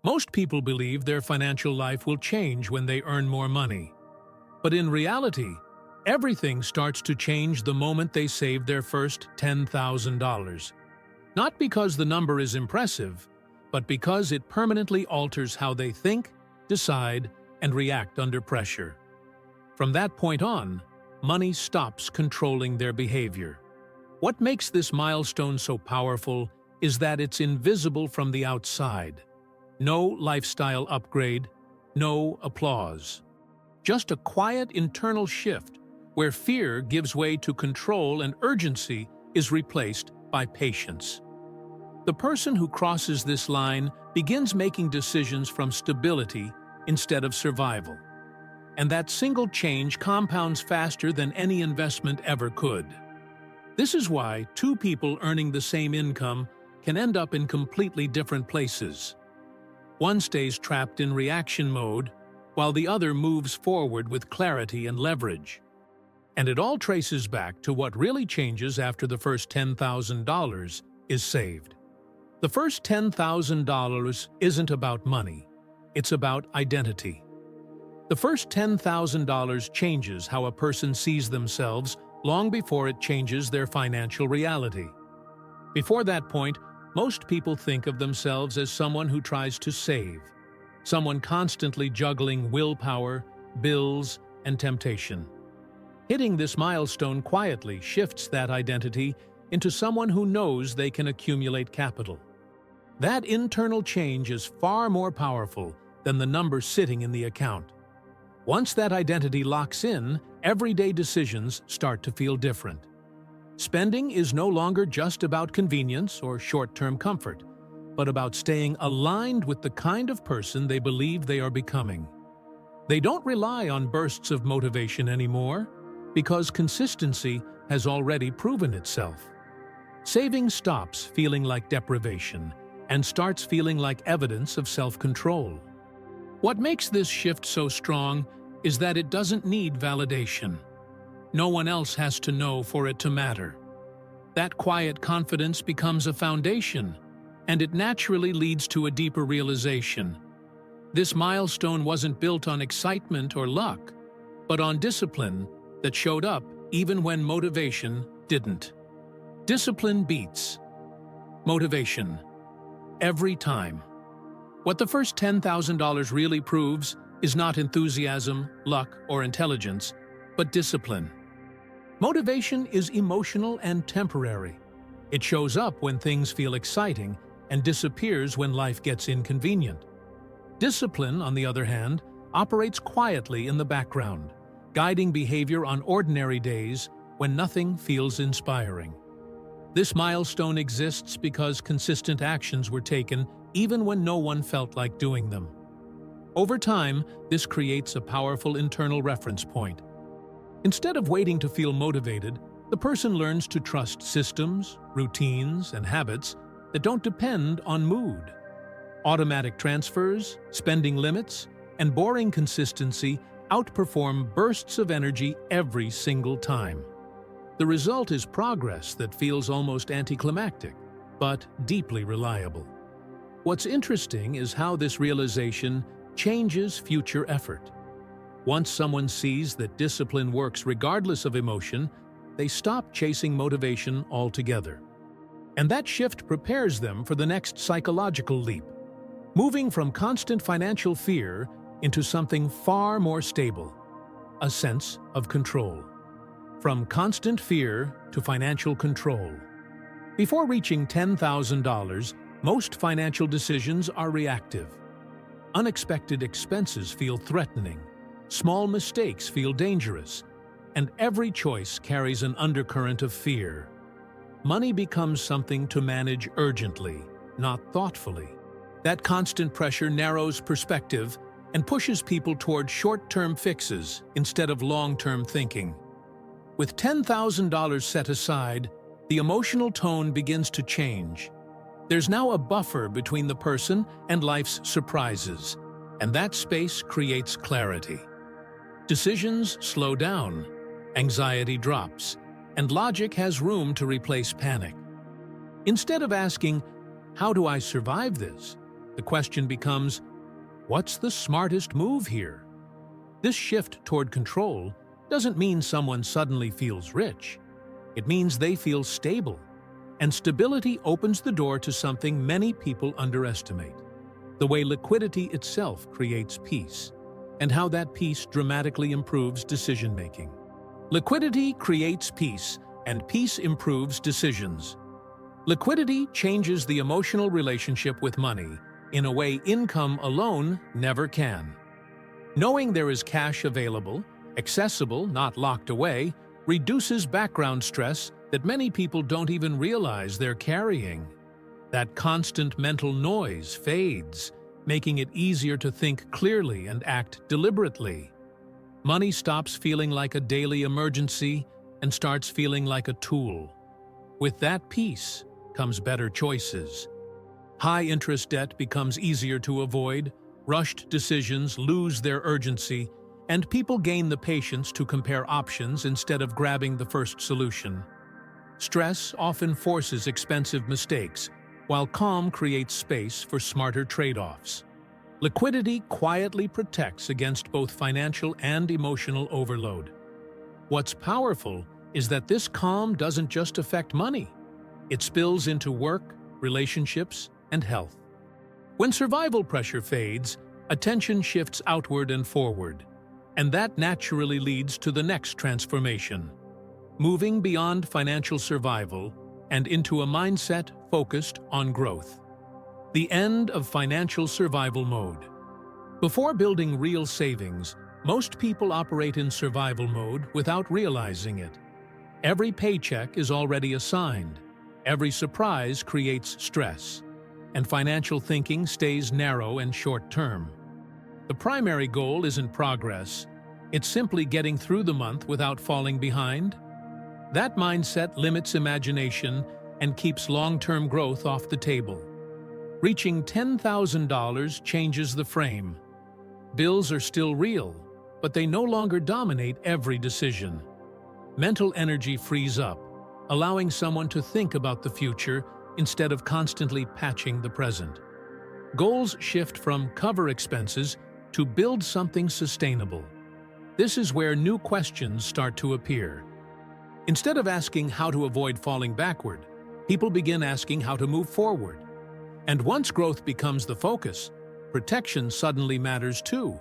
Most people believe their financial life will change when they earn more money. But in reality, everything starts to change the moment they save their first $10,000. Not because the number is impressive, but because it permanently alters how they think, decide, and react under pressure. From that point on, money stops controlling their behavior. What makes this milestone so powerful is that it's invisible from the outside. No lifestyle upgrade, no applause. Just a quiet internal shift where fear gives way to control and urgency is replaced by patience. The person who crosses this line begins making decisions from stability instead of survival. And that single change compounds faster than any investment ever could. This is why two people earning the same income can end up in completely different places. One stays trapped in reaction mode, while the other moves forward with clarity and leverage. And it all traces back to what really changes after the first $10,000 is saved. The first $10,000 isn't about money, it's about identity. The first $10,000 changes how a person sees themselves long before it changes their financial reality. Before that point, most people think of themselves as someone who tries to save, someone constantly juggling willpower, bills, and temptation. Hitting this milestone quietly shifts that identity into someone who knows they can accumulate capital. That internal change is far more powerful than the number sitting in the account. Once that identity locks in, everyday decisions start to feel different. Spending is no longer just about convenience or short-term comfort, but about staying aligned with the kind of person they believe they are becoming. They don't rely on bursts of motivation anymore, because consistency has already proven itself. Saving stops feeling like deprivation and starts feeling like evidence of self-control. What makes this shift so strong is that it doesn't need validation. No one else has to know for it to matter. That quiet confidence becomes a foundation, and it naturally leads to a deeper realization. This milestone wasn't built on excitement or luck, but on discipline that showed up even when motivation didn't. Discipline beats motivation every time. What the first $10,000 really proves is not enthusiasm, luck, or intelligence, but discipline. Motivation is emotional and temporary. It shows up when things feel exciting and disappears when life gets inconvenient. Discipline, on the other hand, operates quietly in the background, guiding behavior on ordinary days when nothing feels inspiring. This milestone exists because consistent actions were taken even when no one felt like doing them. Over time, this creates a powerful internal reference point. Instead of waiting to feel motivated, the person learns to trust systems, routines, and habits that don't depend on mood. Automatic transfers, spending limits, and boring consistency outperform bursts of energy every single time. The result is progress that feels almost anticlimactic, but deeply reliable. What's interesting is how this realization changes future effort. Once someone sees that discipline works regardless of emotion, they stop chasing motivation altogether. And that shift prepares them for the next psychological leap, moving from constant financial fear into something far more stable, a sense of control. From constant fear to financial control. Before reaching $10,000, most financial decisions are reactive. Unexpected expenses feel threatening, small mistakes feel dangerous, and every choice carries an undercurrent of fear. Money becomes something to manage urgently, not thoughtfully. That constant pressure narrows perspective and pushes people toward short-term fixes instead of long-term thinking. With $10,000 set aside, the emotional tone begins to change. There's now a buffer between the person and life's surprises, and that space creates clarity. Decisions slow down, anxiety drops, and logic has room to replace panic. Instead of asking, "How do I survive this?" The question becomes, what's the smartest move here? This shift toward control doesn't mean someone suddenly feels rich. It means they feel stable. And stability opens the door to something many people underestimate: the way liquidity itself creates peace, and how that peace dramatically improves decision-making. Liquidity creates peace, and peace improves decisions. Liquidity changes the emotional relationship with money in a way income alone never can. Knowing there is cash available, accessible, not locked away, reduces background stress that many people don't even realize they're carrying. That constant mental noise fades, making it easier to think clearly and act deliberately. Money stops feeling like a daily emergency and starts feeling like a tool. With that peace comes better choices. High-interest debt becomes easier to avoid, rushed decisions lose their urgency, and people gain the patience to compare options instead of grabbing the first solution. Stress often forces expensive mistakes, while calm creates space for smarter trade-offs. Liquidity quietly protects against both financial and emotional overload. What's powerful is that this calm doesn't just affect money. It spills into work, relationships, and health. When survival pressure fades, attention shifts outward and forward, and that naturally leads to the next transformation: moving beyond financial survival and into a mindset focused on growth. The end of financial survival mode. Before building real savings, most people operate in survival mode without realizing it. Every paycheck is already assigned. Every surprise creates stress, and financial thinking stays narrow and short-term. The primary goal isn't progress. It's simply getting through the month without falling behind. That mindset limits imagination and keeps long-term growth off the table. Reaching $10,000 changes the frame. Bills are still real, but they no longer dominate every decision. Mental energy frees up, allowing someone to think about the future instead of constantly patching the present. Goals shift from cover expenses to build something sustainable. This is where new questions start to appear. Instead of asking how to avoid falling backward, people begin asking how to move forward. And once growth becomes the focus, protection suddenly matters too,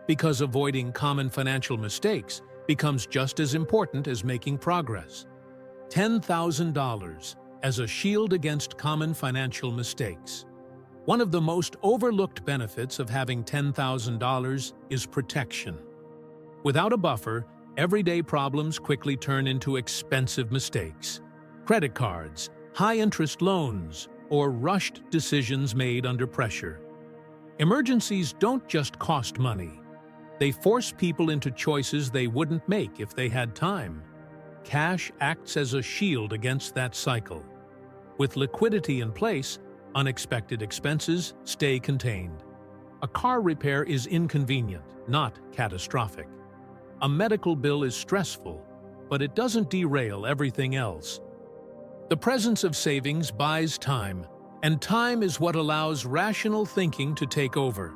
because avoiding common financial mistakes becomes just as important as making progress. $10,000 as a shield against common financial mistakes. One of the most overlooked benefits of having $10,000 is protection. Without a buffer, everyday problems quickly turn into expensive mistakes. Credit cards, high-interest loans, or rushed decisions made under pressure. Emergencies don't just cost money. They force people into choices they wouldn't make if they had time. Cash acts as a shield against that cycle. With liquidity in place, unexpected expenses stay contained. A car repair is inconvenient, not catastrophic. A medical bill is stressful, but it doesn't derail everything else. The presence of savings buys time, and time is what allows rational thinking to take over.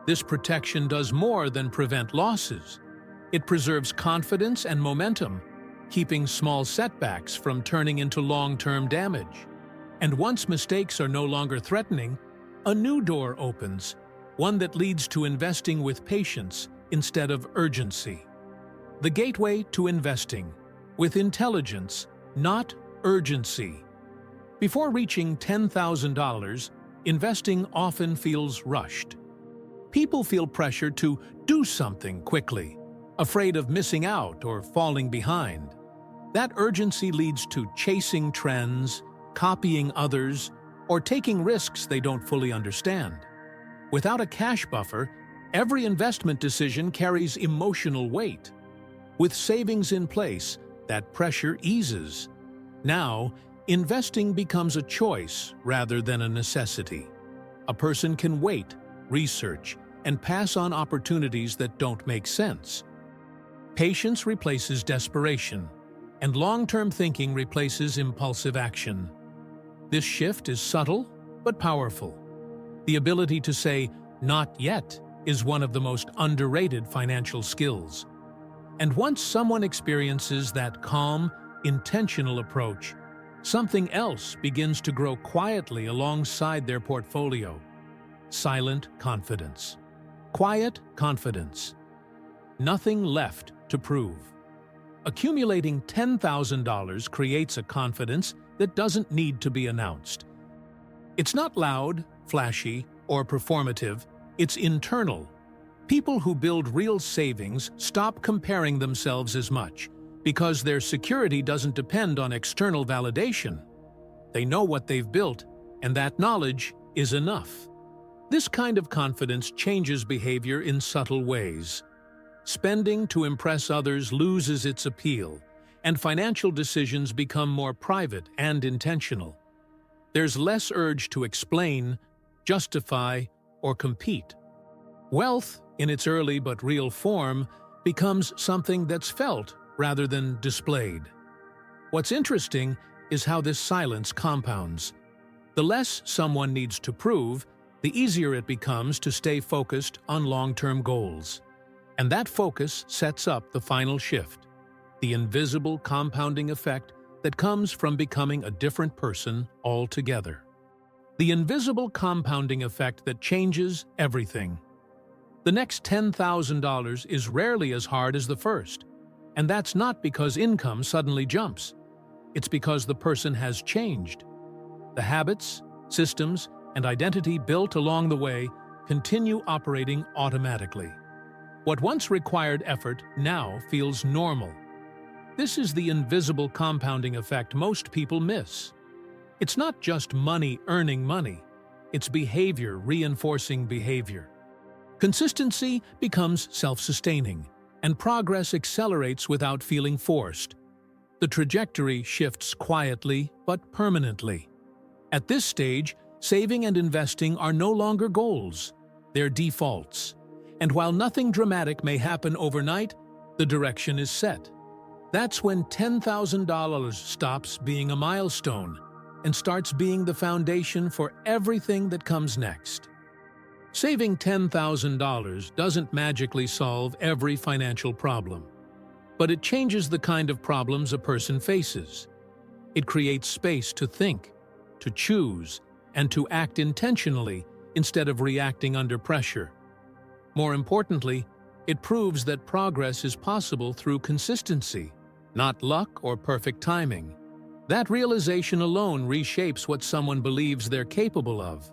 This protection does more than prevent losses. It preserves confidence and momentum, keeping small setbacks from turning into long-term damage. And once mistakes are no longer threatening, a new door opens, one that leads to investing with patience instead of urgency. The gateway to investing, with intelligence, not urgency. Before reaching $10,000, investing often feels rushed. People feel pressure to do something quickly, afraid of missing out or falling behind. That urgency leads to chasing trends, copying others, or taking risks they don't fully understand. Without a cash buffer, every investment decision carries emotional weight. With savings in place, that pressure eases. Now, investing becomes a choice rather than a necessity. A person can wait, research, and pass on opportunities that don't make sense. Patience replaces desperation, and long-term thinking replaces impulsive action. This shift is subtle but powerful. The ability to say, "not yet," is one of the most underrated financial skills. And once someone experiences that calm, intentional approach, something else begins to grow quietly alongside their portfolio. Silent confidence. Quiet confidence. Nothing left to prove. Accumulating $10,000 creates a confidence that doesn't need to be announced. It's not loud, flashy, or performative, it's internal. People who build real savings stop comparing themselves as much because their security doesn't depend on external validation. They know what they've built, and that knowledge is enough. This kind of confidence changes behavior in subtle ways. Spending to impress others loses its appeal, and financial decisions become more private and intentional. There's less urge to explain, justify, or compete. Wealth, in its early but real form, becomes something that's felt rather than displayed. What's interesting is how this silence compounds. The less someone needs to prove, the easier it becomes to stay focused on long-term goals. And that focus sets up the final shift, the invisible compounding effect that comes from becoming a different person altogether. The invisible compounding effect that changes everything. The next $10,000 is rarely as hard as the first, and that's not because income suddenly jumps. It's because the person has changed. The habits, systems, and identity built along the way continue operating automatically. What once required effort now feels normal. This is the invisible compounding effect most people miss. It's not just money earning money, it's behavior reinforcing behavior. Consistency becomes self-sustaining, and progress accelerates without feeling forced. The trajectory shifts quietly but permanently. At this stage, saving and investing are no longer goals, they're defaults. And while nothing dramatic may happen overnight, the direction is set. That's when $10,000 stops being a milestone and starts being the foundation for everything that comes next. Saving $10,000 doesn't magically solve every financial problem, but it changes the kind of problems a person faces. It creates space to think, to choose, and to act intentionally instead of reacting under pressure. More importantly, it proves that progress is possible through consistency, not luck or perfect timing. That realization alone reshapes what someone believes they're capable of.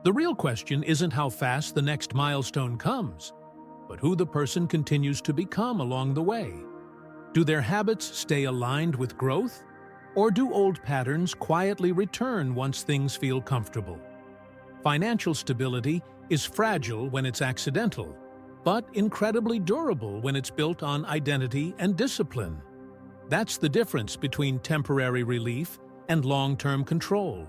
The real question isn't how fast the next milestone comes, but who the person continues to become along the way. Do their habits stay aligned with growth, or do old patterns quietly return once things feel comfortable? Financial stability is fragile when it's accidental, but incredibly durable when it's built on identity and discipline. That's the difference between temporary relief and long-term control.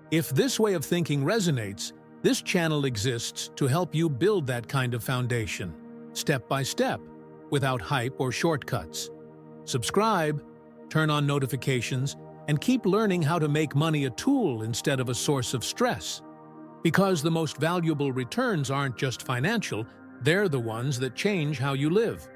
If this way of thinking resonates, this channel exists to help you build that kind of foundation, step by step, without hype or shortcuts. Subscribe, turn on notifications, and keep learning how to make money a tool instead of a source of stress. Because the most valuable returns aren't just financial, they're the ones that change how you live.